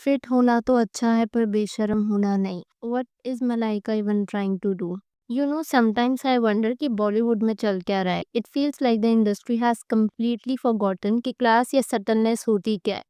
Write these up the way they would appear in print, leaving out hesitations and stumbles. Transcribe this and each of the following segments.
Fit होना तो अच्छा है पर बेशर्म होना नहीं। What is Malaika even trying to do? Sometimes I wonder कि बॉलीवुड में चल क्या रहा है। It feels like the industry has completely forgotten कि क्लास या सटलनेस होती क्या है।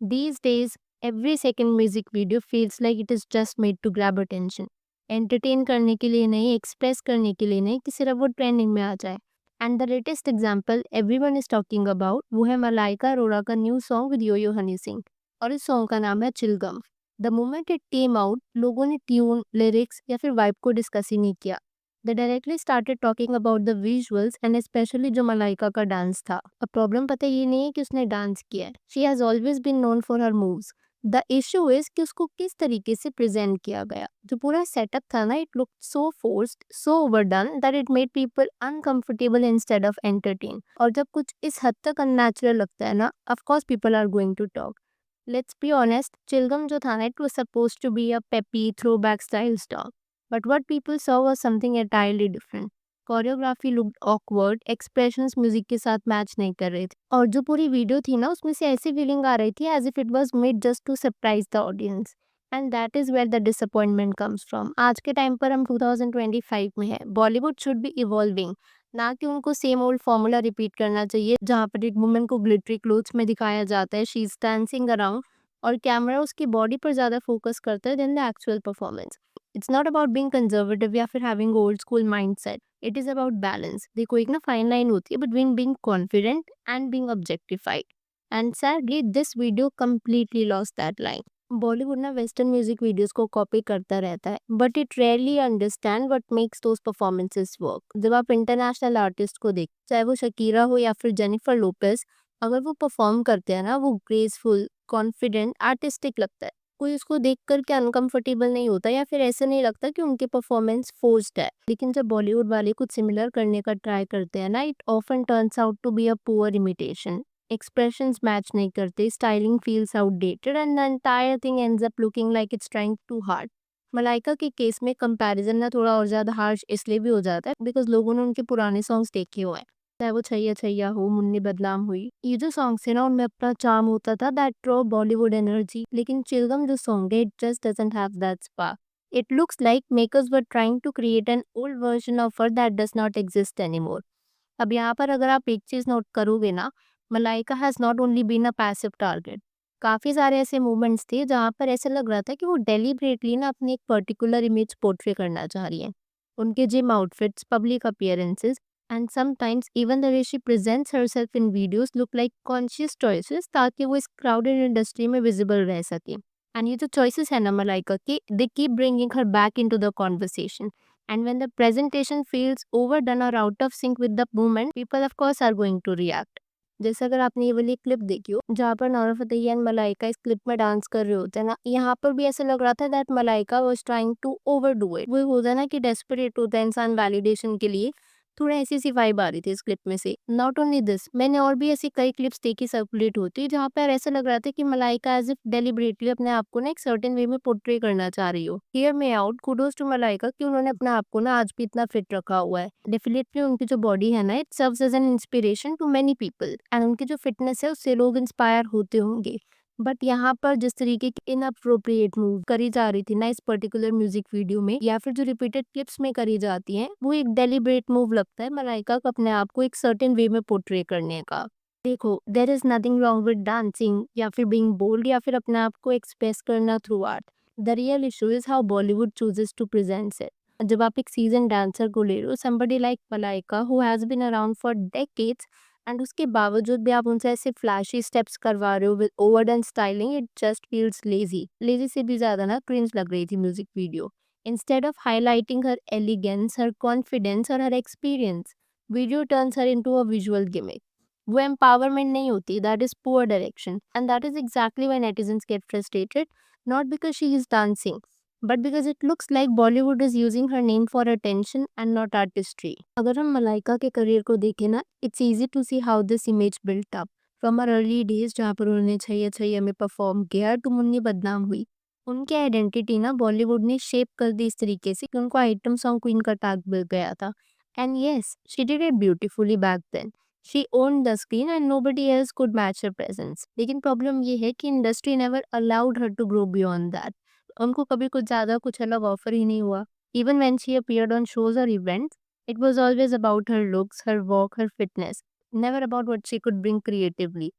These days every second music video feels like it is just made to grab attention. Entertain करने के लिए नहीं, एक्सप्रेस करने के लिए नहीं, कि सिर्फ वो ट्रेंडिंग में आ जाए। And the latest example everyone is talking about वो है मलाइका अरोड़ा का new song with Yo Honey Singh, और इस सॉन्ग का नाम है Chillgum. The moment it came out, लोगों ने ट्यून, लिरिक्स या फिर वाइब को डिस्कस ही नहीं किया। दे directly started talking about the visuals and specially जो मलाइका का डांस था। अब प्रॉब्लम पता ये नहीं है कि उसने डांस किया है, she has always been known for her moves. The issue is कि उसको किस तरीके से प्रेजेंट किया गया। जो पूरा सेटअप था ना, it look so forced, so overdone that it made people uncomfortable instead of entertain. और जब कुछ इस हद तक अननेचुरल लगता है ना, of course people are going to talk. Let's be honest, Chilgam जो था ना, it was supposed to be a peppy throwback style song. But what people saw was something entirely different. Choreography looked awkward, expressions music के साथ match नहीं कर रहे थे, और जो पूरी वीडियो थी ना, उसमें से ऐसी फीलिंग आ रही थी as if it was made just to surprise the audience. And that is where the disappointment comes from. आज के टाइम पर हम 2025 में है, बॉलीवुड शुड बी इवॉल्विंग, ना कि उनको सेम ओल्ड फॉर्मूला रिपीट करना चाहिए जहाँ पर एक वुमन को ग्लिटरी क्लोथ्स में दिखाया जाता है, शी इज डांसिंग अराउंड, और कैमरा उसकी बॉडी पर ज़्यादा फोकस करता है then the actual performance. It's not about being conservative या फिर having old school mindset, it is about balance. देखो, एक ना फाइन लाइन होती है between being confident and being objectified, and sadly this video completely lost that line. Bollywood ना western music videos को copy करता रहता है, but it rarely understand what makes those performances work. जब आप इंटरनेशनल आर्टिस्ट को देख, चाहे वो शकीरा हो या फिर जेनिफर लोपेज, अगर वो परफॉर्म करते हैं ना, वो ग्रेसफुल, कॉन्फिडेंट, आर्टिस्टिक लगता है। कोई उसको देख कर के अनकंफर्टेबल नहीं होता या फिर ऐसा नहीं लगता कि उनके परफॉर्मेंस फोर्स्ड है। लेकिन जब बॉलीवुड वाले कुछ सिमिलर करने का ट्राई करते हैं ना, it often turns out to be a poor imitation. Expressions match नहीं करते, styling feels outdated and the entire thing ends up looking like it's trying too hard. Malaika के केस में कंपैरिजन ना थोड़ा और ज्यादा हार्श इसलिए भी हो जाता है बिकॉज लोगों ने उनके पुराने सॉन्ग्स देखे हुए हैं, चाहे वो छैया छैया हो, मुन्नी बदनाम हुई। ये जो सॉन्ग्स है ना, उनमें अपना चार्म होता था, दैट रॉ बॉलीवुड एनर्जी। लेकिन चिलगम जो सॉन्ग है, it just doesn't have that spark. It looks like makers were trying to create an old version of her that does not exist anymore. अब यहाँ पर अगर आप एक चीज नोट करोगे ना, Malaika has not only been a passive target. काफी सारे ऐसे मूवमेंट्स थे जहाँ पर ऐसा लग रहा था कि वो डेलिबरेटली ना अपनी एक पर्टिकुलर इमेज पोर्ट्रे करना चाह रही है। उनके gym outfits, public appearances, and sometimes even the way she presents herself in videos look like conscious choices, ताकि वो इस क्राउडेड इंडस्ट्री में विजिबल रह सके। एंड ये जो चॉइसेस है ना मलाइका की, they keep bringing her back into the conversation. And when the presentation feels overdone or out of sync with the movement, people of course are going to react. जैसे अगर आपने ये वाली क्लिप देखी हो जहाँ पर नौरा फतेही एंड मलाइका इस क्लिप में डांस कर रहे होते हैं ना, यहाँ पर भी ऐसा लग रहा था that Malaika was trying to overdo it. वो होता है ना कि डेस्परेट होता है इंसान वैलिडेशन के लिए, थोड़ा ऐसी सी वाइब आ रही थी इस क्लिप में से। नॉट ओनली दिस, मैंने और भी ऐसी कई क्लिप्स देखी सर्कुलेट होती जहाँ पर ऐसा लग रहा था कि मलाइका एज इफ डेलिबरेटली अपने आप को ना एक सर्टेन वे में पोर्ट्रे करना चाह रही हो। Hear me out, kudos to Malaika कि उन्होंने अपने आप को ना आज भी इतना फिट रखा हुआ है। डेफिनेटली उनकी जो बॉडी है ना, it serves as an inspiration to many people, and उनकी जो फिटनेस है उससे लोग इंस्पायर होते होंगे। बट यहाँ पर जिस तरीके की इनअप्रोप्रिएट मूव करी जा रही थी ना इस पर्टिकुलर म्यूजिक वीडियो में, या फिर जो रिपीटेड क्लिप्स में करी जाती हैं, वो एक डेलिब्रेट मूव लगता है मलाइका को अपने आप को एक सर्टेन वे में पोर्ट्रे करने का। देखो, there is nothing wrong with dancing या फिर बीइंग बोल्ड या फिर अपने आप को एक्सप्रेस करना through art. The real issue is how Bollywood chooses to present it. जब आप एक सीजन डांसर को ले रहे हो, somebody like Malaika who has been around for decades, and उसके बावजूद भी आप उनसे ऐसे फ्लैशी स्टेप्स करवा रहे हो with overdone styling, it just feels lazy. Lazy से भी ज्यादा ना क्रिंज लग रही थी music video. Instead of highlighting her elegance, her confidence और her experience, video turns her into a visual gimmick. वो एम्पावरमेंट नहीं होती, that is poor direction, and that is exactly why netizens get frustrated, not because she is dancing, but because it looks like Bollywood is using her name for attention and not artistry. अगर हम मलाइका के career को देखें ना, it's easy to see how this image built up from our early days, जहाँ पर उन्होंने छैया छैया में परफॉर्म किया, टू मुन्नी बदनाम हुई। उनकी आइडेंटिटी ना बॉलीवुड ने शेप कर दी इस तरीके से कि उनको आइटम सॉन्ग क्वीन का टैग मिल गया था। And yes, she did it beautifully back then. She owned the screen and nobody else could match her presence. लेकिन प्रॉब्लम ये है कि industry never allowed her to grow beyond that. उनको कभी कुछ ज़्यादा कुछ अलग ऑफर ही नहीं हुआ। Even when she appeared on shows और events, it was always about her looks, her walk, her fitness, never about what she could bring creatively.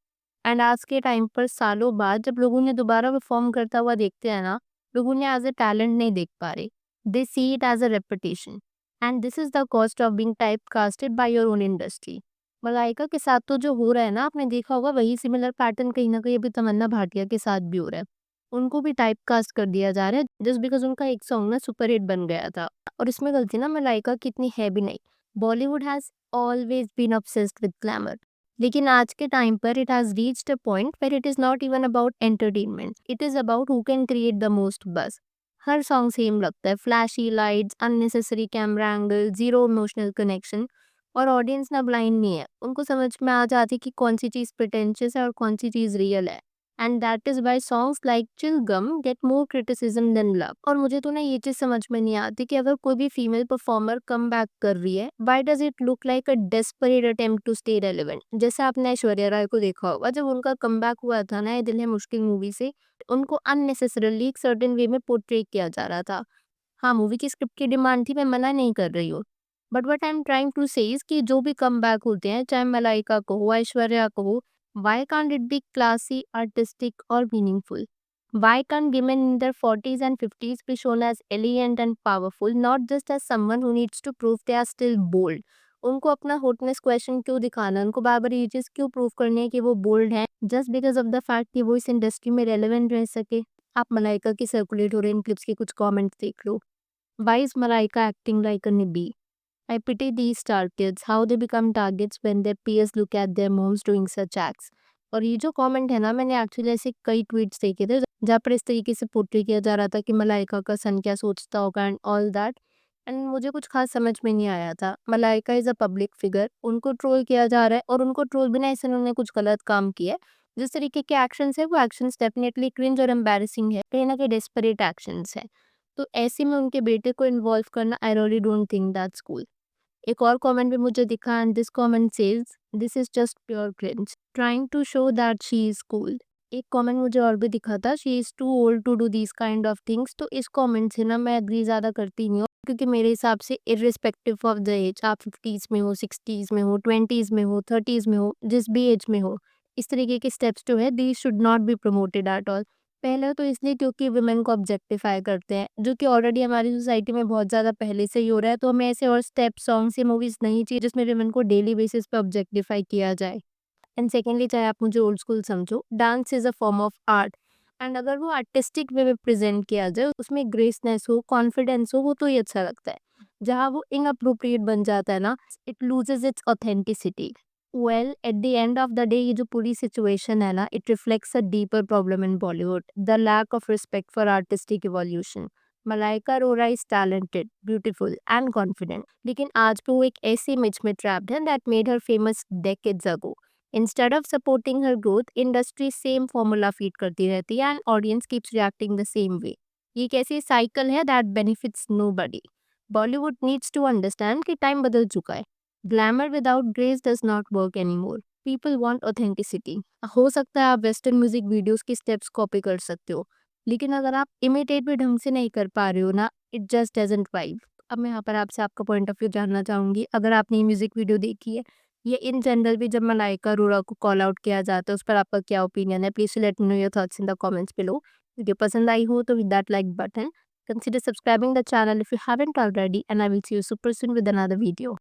And आज के टाइम पर सालों बाद जब लोग उन्हें दोबारा परफॉर्म करता हुआ देखते हैं ना, लोग उन्हें एज अ टैलेंट नहीं देख पा रहे। They see it as a reputation, and this is the cost of being type casted by your own industry. Malaika के साथ तो जो हो रहा है ना, आपने देखा होगा वही सिमिलर पैटर्न कहीं ना कहीं अभी तमन्ना भाटिया के साथ भी हो रहा है। उनको भी टाइप कास्ट कर दिया जा रहा है जस्ट बिकॉज उनका एक सॉन्ग ना सुपर हिट बन गया था। और इसमें गलती ना मलाइका की इतनी है भी नहीं। Bollywood has always been obsessed with glamour, लेकिन आज के टाइम पर it has reached a point where it is not even about entertainment, it is about who can create the most buzz. हर सॉन्ग सेम लगता है, flashy lights, unnecessary camera angle, zero emotional connection. और audience ना blind नहीं है, उनको समझ में आ जाती कि कौन सी चीज़ प्रिटेंशियस है और कौन सी चीज़ रियल है। And that is why songs like chill gum get more criticism than love. और मुझे तो ना ये चीज़ समझ में नहीं आती कि अगर कोई भी फीमेल परफॉर्मर कम बैक कर रही है, why does it look like a desperate attempt to stay relevant. जैसे आपने ऐश्वर्या राय को देखा होगा, जब उनका कम बैक हुआ था ना ये दिल है मुश्किल मूवी से, उनको अननेसेसरली एक सर्टेन वे में पोर्ट्रे किया जा रहा था। हाँ, मूवी की स्क्रिप्ट की डिमांड थी, मैं मना नहीं कर रही हूँ। But what I am trying to say is कि जो भी कमबैक होते हैं, चाहे मलाइका को हो, ऐश्वर्या को हो, why can't it be classy, artistic और meaningful? Why can't women in their 40s and 50s be shown as elegant and powerful, not just as someone who needs to prove they are still bold? उनको अपना होटनेस question क्यों दिखाना है? उनको बार बार ये चीज़ क्यों prove करनी है कि वो बोल्ड हैं, just because of the fact कि वो इस इंडस्ट्री में रेलेवेंट रह सके? आप मलाइका की सर्कुलेट हो रहे इन क्लिप्स के कुछ कमेंट्स देख लो। Why is Malaika acting like a nibby? I pity these star kids, how they become targets when their peers look at their moms doing such acts. और ये जो कमेंट है ना, मैंने एक्चुअली ऐसे कई ट्वीट्स देखे थे जहाँ पर इस तरीके से पोर्ट्रे किया जा रहा था कि मलाइका का सन क्या सोचता होगा एंड ऑल दैट। एंड मुझे कुछ खास समझ में नहीं आया था। Malaika is a public figure, उनको ट्रोल किया जा रहा है और उनको ट्रोल बिना ऐसे उन्होंने कुछ गलत काम किया है। जिस तरीके के एक्शंस है वो एक्शंस डेफिनेटली क्रिंज और एम्बैरेसिंग है, कहीं ना कहीं डेस्परेट एक्शंस है। तो ऐसे में उनके बेटे को इन्वॉल्व करना, I really don't think that's cool. एक और कमेंट भी मुझे दिखा and this comment says this is just pure cringe trying to show that she is cool. एक कमेंट मुझे और भी दिखा था, she is too old to do this kind of things. तो इस कमेंट से ना मैं एग्री ज़्यादा करती नहीं हूँ, क्योंकि मेरे हिसाब से इर्रिस्पेक्टिव ऑफ द एज, आप 50s में हो, 60s में हो, 20s में हो, 30s में हो, जिस भी एज में हो, इस तरीके के स्टेप्स जो है these should not be promoted at all. पहले तो इसलिए क्योंकि वुमेन को ऑब्जेक्टिफाई करते हैं, जो कि ऑलरेडी हमारी सोसाइटी में बहुत ज़्यादा पहले से ही हो रहा है। तो हमें ऐसे और स्टेप सॉन्ग्स या मूवीज़ नहीं चाहिए जिसमें वुमेन को डेली बेसिस पे ऑब्जेक्टिफाई किया जाए। एंड सेकेंडली, चाहे आप मुझे ओल्ड स्कूल समझो, dance is a form of art. And अगर वो आर्टिस्टिक वे में प्रेज़ेंट किया जाए, उसमें ग्रेसनेस हो, कॉन्फिडेंस हो, वो तो ही अच्छा लगता है। जहाँ वो इनअप्रोप्रिएट बन जाता है ना, it loses its authenticity. Well, at the end of the day ये जो पूरी सिचुएशन है ना, it reflects a deeper problem in Bollywood, the lack of respect for artistic evolution. Malaika Arora is talented, beautiful and confident, लेकिन आज भी वो एक ऐसी इमेज में ट्रैप्ड है that made her famous decades ago. Instead of supporting her growth, industry same formula feed करती रहती है and audience keeps reacting the same way. ये एक ऐसी साइकिल है that benefits nobody. Bollywood needs to understand कि टाइम बदल चुका है। Glamour without grace does not work anymore. People want authenticity. हो सकता है आप वेस्टर्न म्यूजिक वीडियोस की स्टेप्स कॉपी कर सकते हो, लेकिन अगर आप इमिटेट भी ढंग से नहीं कर पा रहे हो ना, इट जस्ट डजंट वाइब। अब मैं यहाँ पर आपसे आपका पॉइंट ऑफ व्यू जानना चाहूंगी, अगर आपने ये म्यूजिक वीडियो देखी है, ये इन जनरल भी जब मलाइका अरोरा को कॉल आउट किया जाता है, उस पर आपका क्या ओपिनियन है? Please let me know your thoughts in the comments below. Video पसंद आई हो तो with that like button, consider subscribing the channel if you haven't already, and I will see you super soon with another video.